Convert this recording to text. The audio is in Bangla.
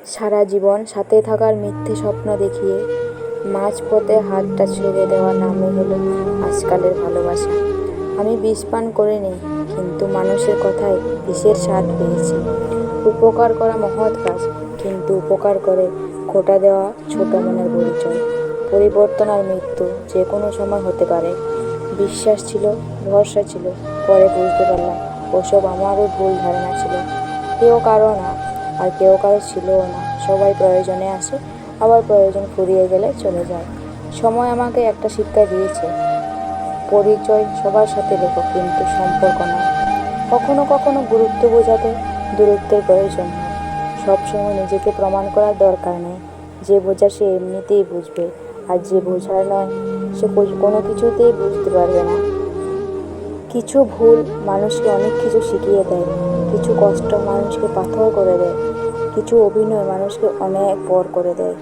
সারা জীবন সাথে থাকার মিথ্যে স্বপ্ন দেখিয়ে মাঝপথে হাতটা ছেড়ে দেওয়ার নামই হলো আজকালের ভালোবাসা। আমি বিষ পান করিনি, কিন্তু মানুষের কথায় বিষের স্বাদ পেয়েছি। উপকার করা মহৎ কাজ, কিন্তু উপকার করে খোঁটা দেওয়া ছোট মনের পরিচয়। পরিবর্তন আর মৃত্যু যে কোনো সময় হতে পারে। বিশ্বাস ছিল, ভরসা ছিল, পরে বুঝতে পারলাম ওসব আমারও ভুল ধারণা ছিল। কেউ কারো না, আর কেউ কারো ছিলও না। সবাই প্রয়োজনে আসে, আবার প্রয়োজন ফুরিয়ে গেলে চলে যায়। সময় আমাকে একটা শিক্ষা দিয়েছে, পরিচয় সবার সাথে লেখো, কিন্তু সম্পর্ক নয়। কখনো কখনো গুরুত্ব বোঝাতে দূরত্বের প্রয়োজন হয়। সবসময় নিজেকে প্রমাণ করার দরকার নেই। যে বোঝা সে এমনিতেই বুঝবে, আর যে বোঝার নয় সে কোনো কিছুতেই বুঝতে পারবে না। কিছু ভুল মানুষকে অনেক কিছু শিখিয়ে দেয়, কিছু কষ্ট মানুষকে পাথর করে দেয়, কিছু অভিনয় মানুষকে অনেক পর করে দেয়।